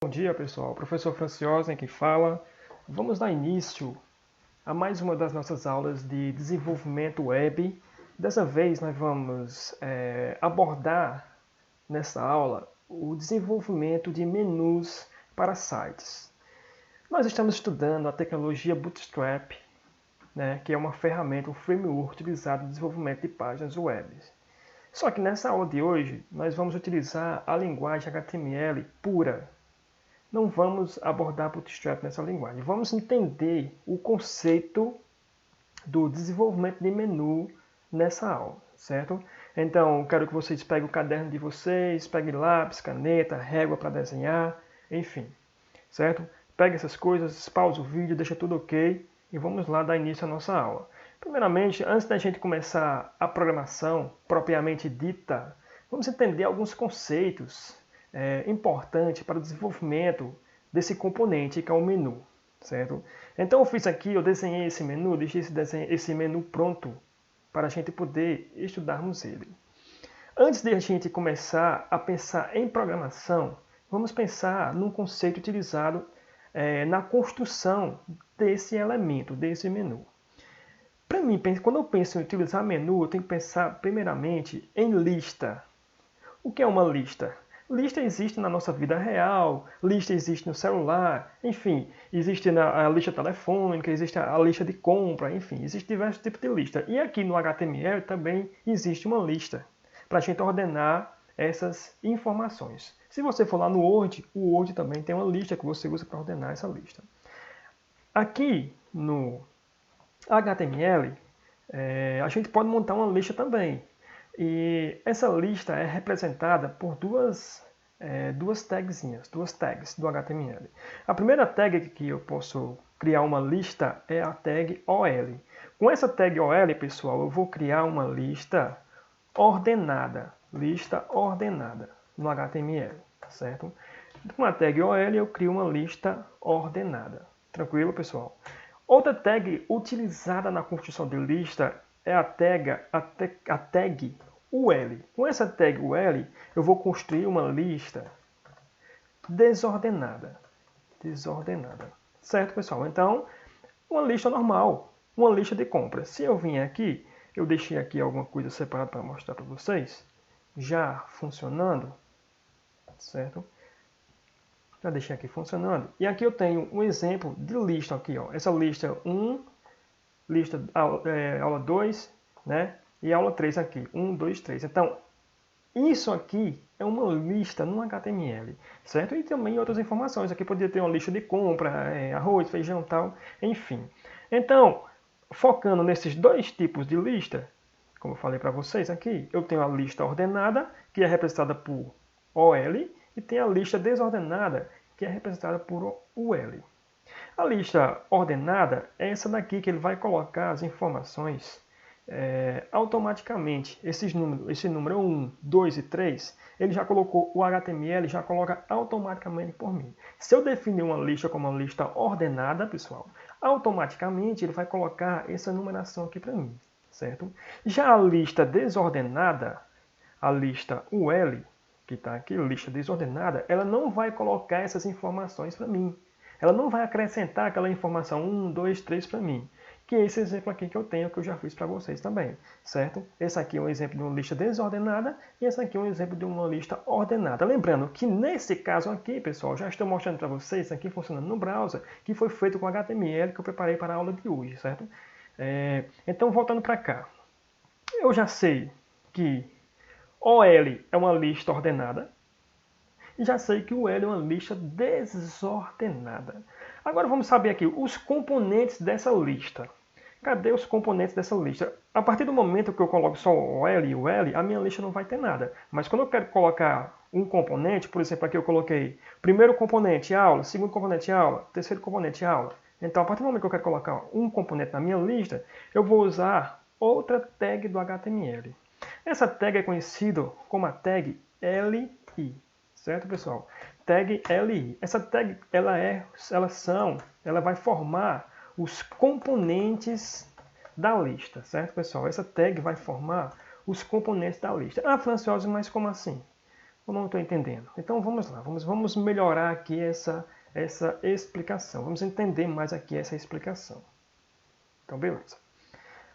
Bom dia, pessoal. Professor Franciosa quem fala. Vamos dar início a mais uma das nossas aulas de desenvolvimento web. Dessa vez nós vamos abordar nessa aula o desenvolvimento de menus para sites. Nós estamos estudando a tecnologia Bootstrap, que é uma ferramenta, um framework utilizado no desenvolvimento de páginas web. Só que nessa aula de hoje nós vamos utilizar a linguagem HTML pura. Não vamos abordar Bootstrap nessa linguagem. Vamos entender o conceito do desenvolvimento de menu nessa aula, certo? Então, quero que vocês peguem o caderno de vocês, peguem lápis, caneta, régua para desenhar, enfim, certo? Pegue essas coisas, pause o vídeo, deixa tudo ok e vamos lá dar início à nossa aula. Primeiramente, antes da gente começar a programação propriamente dita, vamos entender alguns conceitos importante para o desenvolvimento desse componente que é o menu, certo? Então eu fiz aqui, eu desenhei esse menu, deixei esse menu pronto para a gente poder estudarmos ele. Antes de a gente começar a pensar em programação, vamos pensar num conceito utilizado na construção desse elemento, desse menu. Para mim, quando eu penso em utilizar menu, eu tenho que pensar primeiramente em lista. O que é uma lista? Lista existe na nossa vida real, lista existe no celular, enfim, existe a lista telefônica, existe a lista de compra, enfim, existe diversos tipos de lista. E aqui no HTML também existe uma lista para a gente ordenar essas informações. Se você for lá no Word, o Word também tem uma lista que você usa para ordenar essa lista. Aqui no HTML, a gente pode montar uma lista também. E essa lista é representada por duas tagzinhas, duas tags do HTML. A primeira tag que eu posso criar uma lista é a tag OL. Com essa tag OL, pessoal, eu vou criar uma lista ordenada no HTML, certo? Com a tag OL eu crio uma lista ordenada. Tranquilo, pessoal? Outra tag utilizada na construção de lista é a tag UL. Com essa tag UL, eu vou construir uma lista desordenada. Certo, pessoal? Então, uma lista normal, uma lista de compras. Se eu vim aqui, eu deixei aqui alguma coisa separada para mostrar para vocês, já funcionando, certo? Já deixei aqui funcionando. E aqui eu tenho um exemplo de lista aqui, ó. Essa lista 1, lista aula 2, né? E aula 3 aqui, 1, 2, 3. Então, isso aqui é uma lista no HTML, certo? E também outras informações. Aqui poderia ter uma lista de compra, arroz, feijão e tal, enfim. Então, focando nesses dois tipos de lista, como eu falei para vocês aqui, eu tenho a lista ordenada, que é representada por OL, e tem a lista desordenada, que é representada por UL. A lista ordenada é essa daqui que ele vai colocar as informações automaticamente. Esse número 1, 2 e 3, ele já colocou, o HTML já coloca automaticamente por mim. Se eu definir uma lista como uma lista ordenada, pessoal, automaticamente ele vai colocar essa numeração aqui para mim, certo? Já a lista desordenada, a lista UL, que está aqui, lista desordenada, ela não vai colocar essas informações para mim. Ela não vai acrescentar aquela informação 1, 2, 3 para mim. Que é esse exemplo aqui que eu tenho, que eu já fiz para vocês também, certo? Esse aqui é um exemplo de uma lista desordenada e esse aqui é um exemplo de uma lista ordenada. Lembrando que nesse caso aqui, pessoal, já estou mostrando para vocês, aqui funcionando no browser, que foi feito com HTML que eu preparei para a aula de hoje, certo? Então, voltando para cá. Eu já sei que OL é uma lista ordenada e já sei que o L é uma lista desordenada. Agora vamos saber aqui os componentes dessa lista. Cadê os componentes dessa lista? A partir do momento que eu coloco só o L e o L, a minha lista não vai ter nada. Mas quando eu quero colocar um componente, por exemplo, aqui eu coloquei primeiro componente aula, segundo componente aula, terceiro componente aula. Então, a partir do momento que eu quero colocar um componente na minha lista, eu vou usar outra tag do HTML. Essa tag é conhecida como a tag LI. Certo, pessoal? Tag LI. Essa tag ela vai formar os componentes da lista, certo, pessoal? Essa tag vai formar os componentes da lista. Ah, Franciosa, mas como assim? Eu não estou entendendo. Então vamos lá, vamos melhorar aqui essa explicação. Vamos entender mais aqui essa explicação. Então, beleza.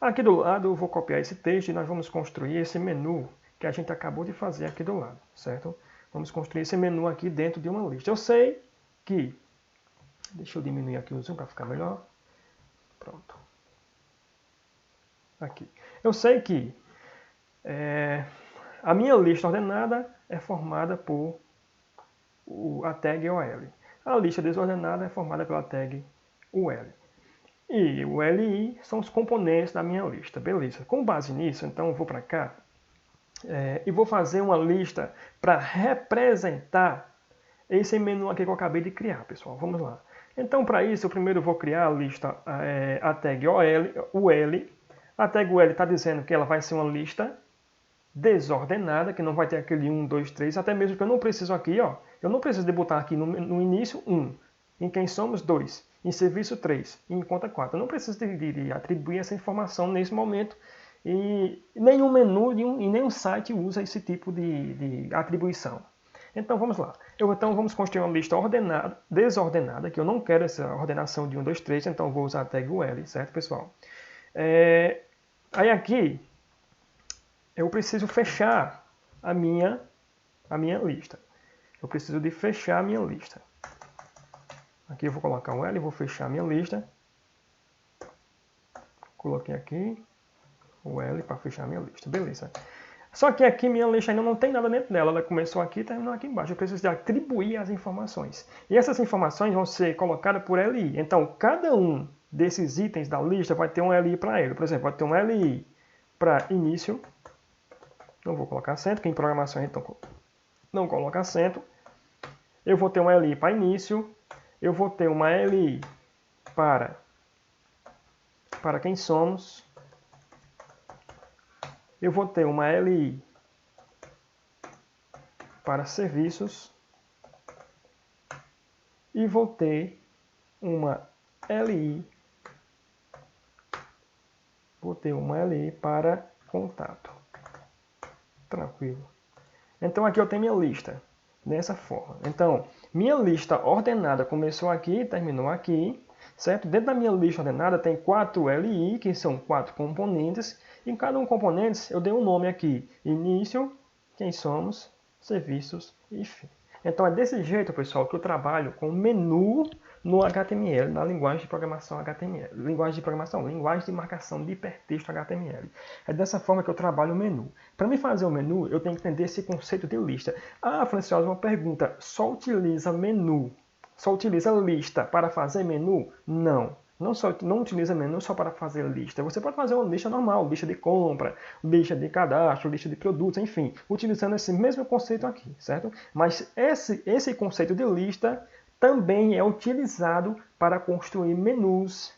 Aqui do lado eu vou copiar esse texto e nós vamos construir esse menu que a gente acabou de fazer aqui do lado, certo? Vamos construir esse menu aqui dentro de uma lista. Eu sei que... Deixa eu diminuir aqui o zoom para ficar melhor. Pronto. Aqui. Eu sei que a minha lista ordenada é formada por a tag OL. A lista desordenada é formada pela tag UL. E o LI são os componentes da minha lista. Beleza. Com base nisso, então eu vou para cá e vou fazer uma lista para representar esse menu aqui que eu acabei de criar, pessoal. Vamos lá. Então, para isso, eu primeiro vou criar a lista, a tag UL. A tag UL está dizendo que ela vai ser uma lista desordenada, que não vai ter aquele 1, 2, 3, até mesmo que eu não preciso aqui, ó. Eu não preciso de botar aqui no início 1, em quem somos 2, em serviço 3, e em conta 4. Eu não preciso de atribuir essa informação nesse momento, e nenhum menu e nenhum site usa esse tipo de atribuição. Então vamos lá. Então vamos construir uma lista desordenada, que eu não quero essa ordenação de 1, 2, 3, então eu vou usar a tag UL, certo, pessoal? Aí aqui eu preciso fechar a minha lista. Eu preciso de fechar a minha lista. Aqui eu vou colocar o L e vou fechar a minha lista. Coloquei aqui o L para fechar a minha lista. Beleza. Só que aqui minha lista ainda não tem nada dentro dela. Ela começou aqui e terminou aqui embaixo. Eu preciso de atribuir as informações. E essas informações vão ser colocadas por LI. Então, cada um desses itens da lista vai ter um LI para ele. Por exemplo, vai ter um LI para início. Não vou colocar acento, que em programação a gente não coloca acento. Eu vou ter uma LI para início. Eu vou ter uma LI para quem somos. Eu vou ter uma LI para serviços. E vou ter uma LI. Vou ter uma LI para contato. Tranquilo. Então aqui eu tenho minha lista. Dessa forma. Então, minha lista ordenada começou aqui e terminou aqui. Certo? Dentro da minha lista ordenada tem 4 LI, que são 4 componentes. E em cada um componente eu dei um nome aqui. Início, quem somos, serviços e fim. Então é desse jeito, pessoal, que eu trabalho com menu no HTML, na linguagem de programação HTML. Linguagem de marcação de hipertexto HTML. É dessa forma que eu trabalho o menu. Para me fazer o menu, eu tenho que entender esse conceito de lista. Ah, Francisco, uma pergunta. Só utiliza menu? Só utiliza lista para fazer menu? Não. Não utiliza menu só para fazer lista. Você pode fazer uma lista normal, lista de compra, lista de cadastro, lista de produtos, enfim, utilizando esse mesmo conceito aqui, certo? Mas esse conceito de lista também é utilizado para construir menus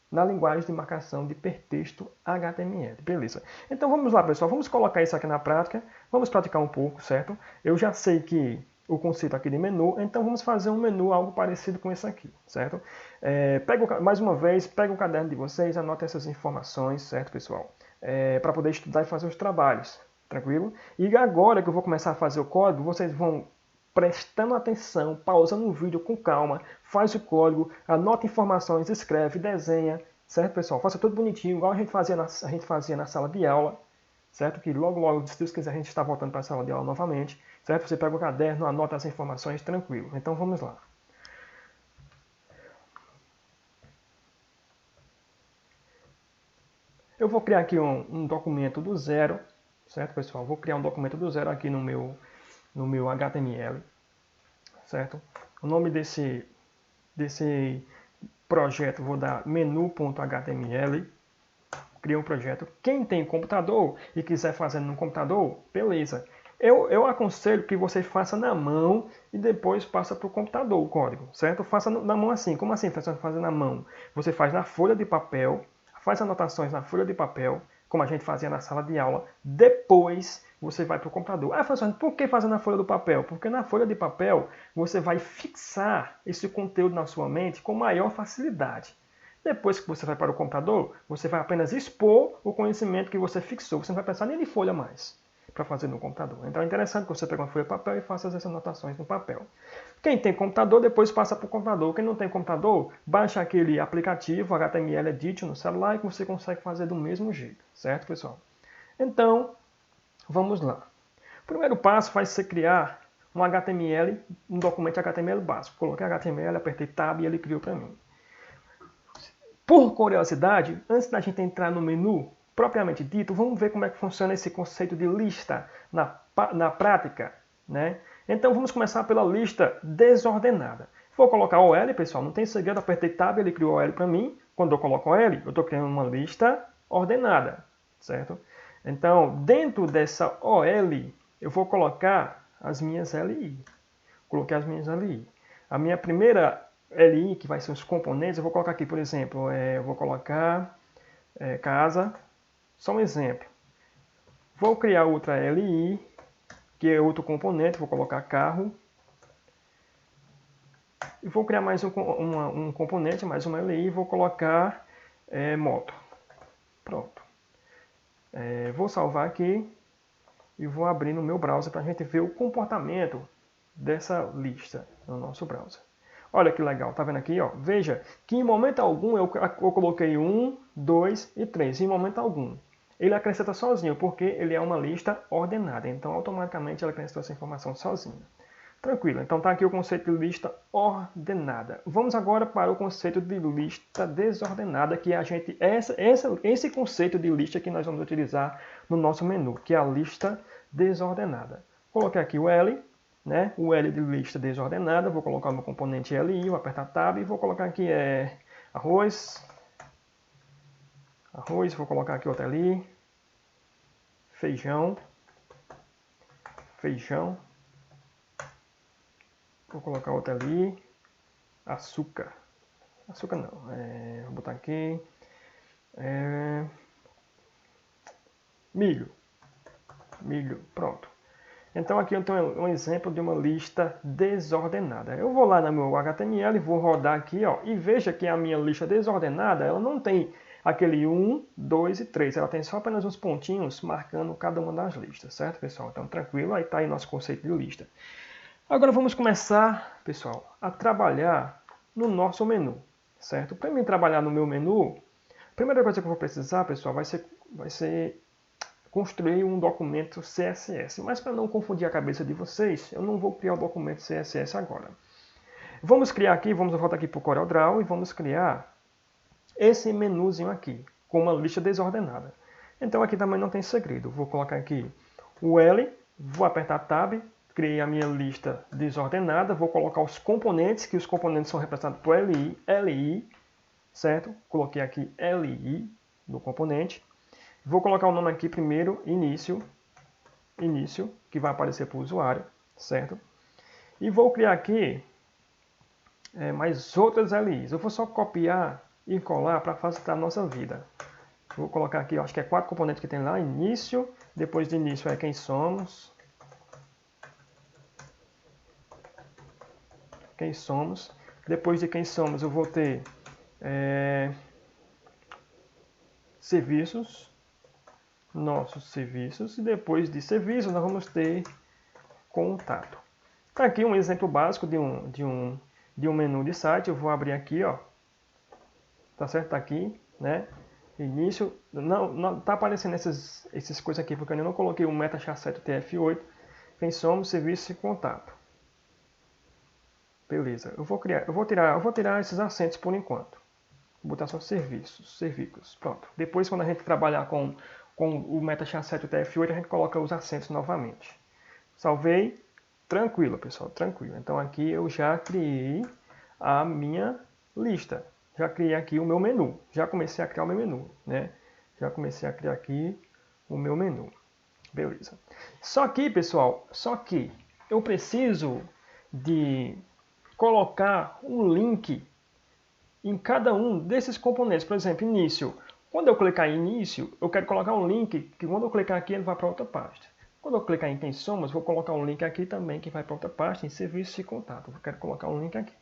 na linguagem de marcação de hipertexto HTML. Beleza. Então vamos lá, pessoal. Vamos colocar isso aqui na prática. Vamos praticar um pouco, certo? Eu já sei que o conceito aqui de menu, então vamos fazer um menu algo parecido com esse aqui, certo? Mais uma vez, pega o caderno de vocês, anote essas informações, certo, pessoal? Para poder estudar e fazer os trabalhos, tranquilo? E agora que eu vou começar a fazer o código, vocês vão prestando atenção, pausando o vídeo com calma, faz o código, anota informações, escreve, desenha, certo, pessoal? Faça tudo bonitinho, igual a gente fazia na sala de aula, certo? Que logo, se Deus quiser, a gente está voltando para a sala de aula novamente, certo? Você pega o caderno, anota as informações, tranquilo. Então vamos lá. Eu vou criar aqui um documento do zero, certo, pessoal? Vou criar um documento do zero aqui no meu HTML, certo? O nome desse projeto vou dar menu.html. Criei um projeto. Quem tem computador e quiser fazer no computador, beleza. Eu aconselho que você faça na mão e depois passa para o computador o código, certo? Faça na mão assim. Como assim fazer na mão? Você faz na folha de papel, faz anotações na folha de papel, como a gente fazia na sala de aula. Depois você vai para o computador. Ah, Francisco, por que fazer na folha do papel? Porque na folha de papel você vai fixar esse conteúdo na sua mente com maior facilidade. Depois que você vai para o computador, você vai apenas expor o conhecimento que você fixou. Você não vai pensar nem de folha mais. para fazer no computador. Então é interessante que você pegue uma folha de papel e faça essas anotações no papel. Quem tem computador, depois passa para o computador. Quem não tem computador, baixa aquele aplicativo HTML Edit no celular e você consegue fazer do mesmo jeito, certo, pessoal? Então, vamos lá. O primeiro passo vai ser criar um HTML, um documento HTML básico. Coloquei HTML, apertei Tab e ele criou para mim. Por curiosidade, antes da gente entrar no menu propriamente dito, vamos ver como é que funciona esse conceito de lista na prática, né? Então vamos começar pela lista desordenada. Vou colocar OL, pessoal, não tem segredo, apertei Tab, ele criou OL para mim. Quando eu coloco OL, eu estou criando uma lista ordenada, certo? Então, dentro dessa OL, eu vou colocar as minhas LI. Coloquei as minhas LI. A minha primeira LI, que vai ser os componentes, eu vou colocar aqui, por exemplo, eu vou colocar casa, só um exemplo. Vou criar outra LI, que é outro componente, vou colocar carro. E vou criar mais um componente, mais uma LI, vou colocar moto. Pronto. Vou salvar aqui e vou abrir no meu browser para a gente ver o comportamento dessa lista no nosso browser. Olha que legal, tá vendo aqui? Ó? Veja que em momento algum eu coloquei 1, 2 e 3, em momento algum. Ele acrescenta sozinho, porque ele é uma lista ordenada, então automaticamente ele acrescenta essa informação sozinho. Tranquilo, então está aqui o conceito de lista ordenada. Vamos agora para o conceito de lista desordenada, que esse conceito de lista que nós vamos utilizar no nosso menu, que é a lista desordenada. Coloquei aqui o L, né? O L de lista desordenada, vou colocar o meu componente LI, vou apertar Tab e vou colocar aqui arroz, vou colocar aqui outra LI, feijão, vou colocar outra ali, açúcar não, vou botar aqui, milho, pronto. Então aqui eu tenho um exemplo de uma lista desordenada. Eu vou lá no meu HTML, vou rodar aqui, ó, e veja que a minha lista desordenada, ela não tem aquele 1, 2 e 3, ela tem só apenas uns pontinhos marcando cada uma das listas, certo, pessoal? Então tranquilo, aí está aí nosso conceito de lista. Agora vamos começar, pessoal, a trabalhar no nosso menu, certo? Para mim trabalhar no meu menu, a primeira coisa que eu vou precisar, pessoal, vai ser construir um documento CSS. Mas para não confundir a cabeça de vocês, eu não vou criar o documento CSS agora. Vamos criar aqui, vamos voltar aqui para o CorelDRAW e vamos criar esse menuzinho aqui, com uma lista desordenada. Então aqui também não tem segredo. Vou colocar aqui o L, vou apertar Tab, criei a minha lista desordenada, vou colocar os componentes, que os componentes são representados por LI, certo? Coloquei aqui LI no componente. Vou colocar o nome aqui primeiro, início, que vai aparecer para o usuário, certo? E vou criar aqui mais outras LIs. Eu vou só copiar e colar para facilitar a nossa vida. Vou colocar aqui, acho que é 4 componentes que tem lá, início, depois de início é quem somos, depois de quem somos eu vou ter serviços, nossos serviços, e depois de serviços nós vamos ter contato. Está aqui um exemplo básico de um menu de site. Eu vou abrir aqui, ó. Tá certo? Tá aqui, né? Início, não tá aparecendo essas coisas aqui porque eu não coloquei o MetaChat TF8. Quem somos, serviço e contato. Beleza. Eu vou tirar esses acentos por enquanto. Vou botar só serviços. Pronto. Depois, quando a gente trabalhar com o MetaChat TF8, a gente coloca os acentos novamente. Salvei. Tranquilo, pessoal, tranquilo. Então aqui eu já criei a minha lista. Já criei aqui o meu menu. Já comecei a criar o meu menu, né? Já comecei a criar aqui o meu menu. Beleza. Só que, pessoal, eu preciso de colocar um link em cada um desses componentes. Por exemplo, início. Quando eu clicar em início, eu quero colocar um link que quando eu clicar aqui ele vai para outra pasta. Quando eu clicar em quem somos, vou colocar um link aqui também que vai para outra pasta, em serviço e contato. Eu quero colocar um link aqui.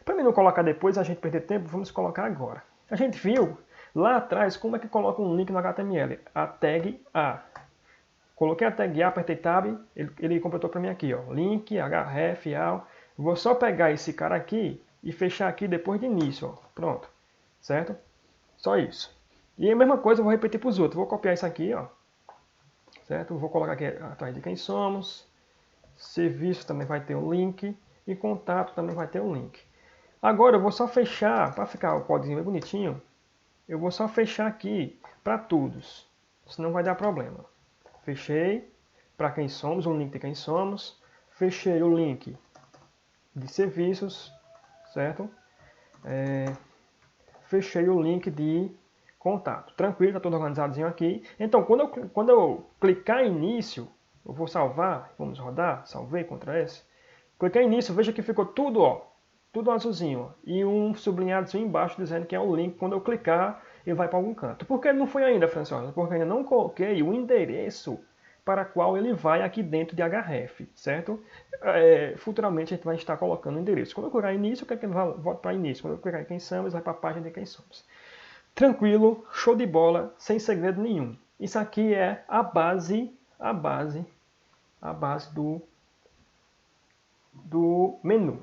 Para mim não colocar depois, a gente perder tempo, vamos colocar agora. A gente viu lá atrás como é que coloca um link no HTML. A tag A. Coloquei a tag A, apertei Tab, ele completou para mim aqui, ó, link, href, al. Vou só pegar esse cara aqui e fechar aqui depois de início, ó. Pronto, certo? Só isso. E a mesma coisa eu vou repetir para os outros. Vou copiar isso aqui, ó, certo? Vou colocar aqui atrás de quem somos. Serviço também vai ter um link e contato também vai ter um link. Agora eu vou só fechar, para ficar o código bem bonitinho, eu vou só fechar aqui para todos, senão vai dar problema. Fechei para quem somos, um link de quem somos. Fechei o link de serviços, certo? Fechei o link de contato. Tranquilo, está tudo organizadinho aqui. Então, quando eu clicar em início, eu vou salvar, vamos rodar, salvei, Ctrl S. Clicar em início, veja que ficou tudo, ó, tudo azulzinho, ó, e um sublinhadozinho embaixo dizendo que é o link. Quando eu clicar, ele vai para algum canto. Por que não foi ainda, Franciosa? Porque ainda não coloquei o endereço para qual ele vai aqui dentro de href, certo? Futuramente a gente vai estar colocando o endereço. Quando eu clicar em início, o que é que ele volta para início? Quando eu clicar em quem somos, vai para a página de quem somos. Tranquilo, show de bola, sem segredo nenhum. Isso aqui é a base do menu.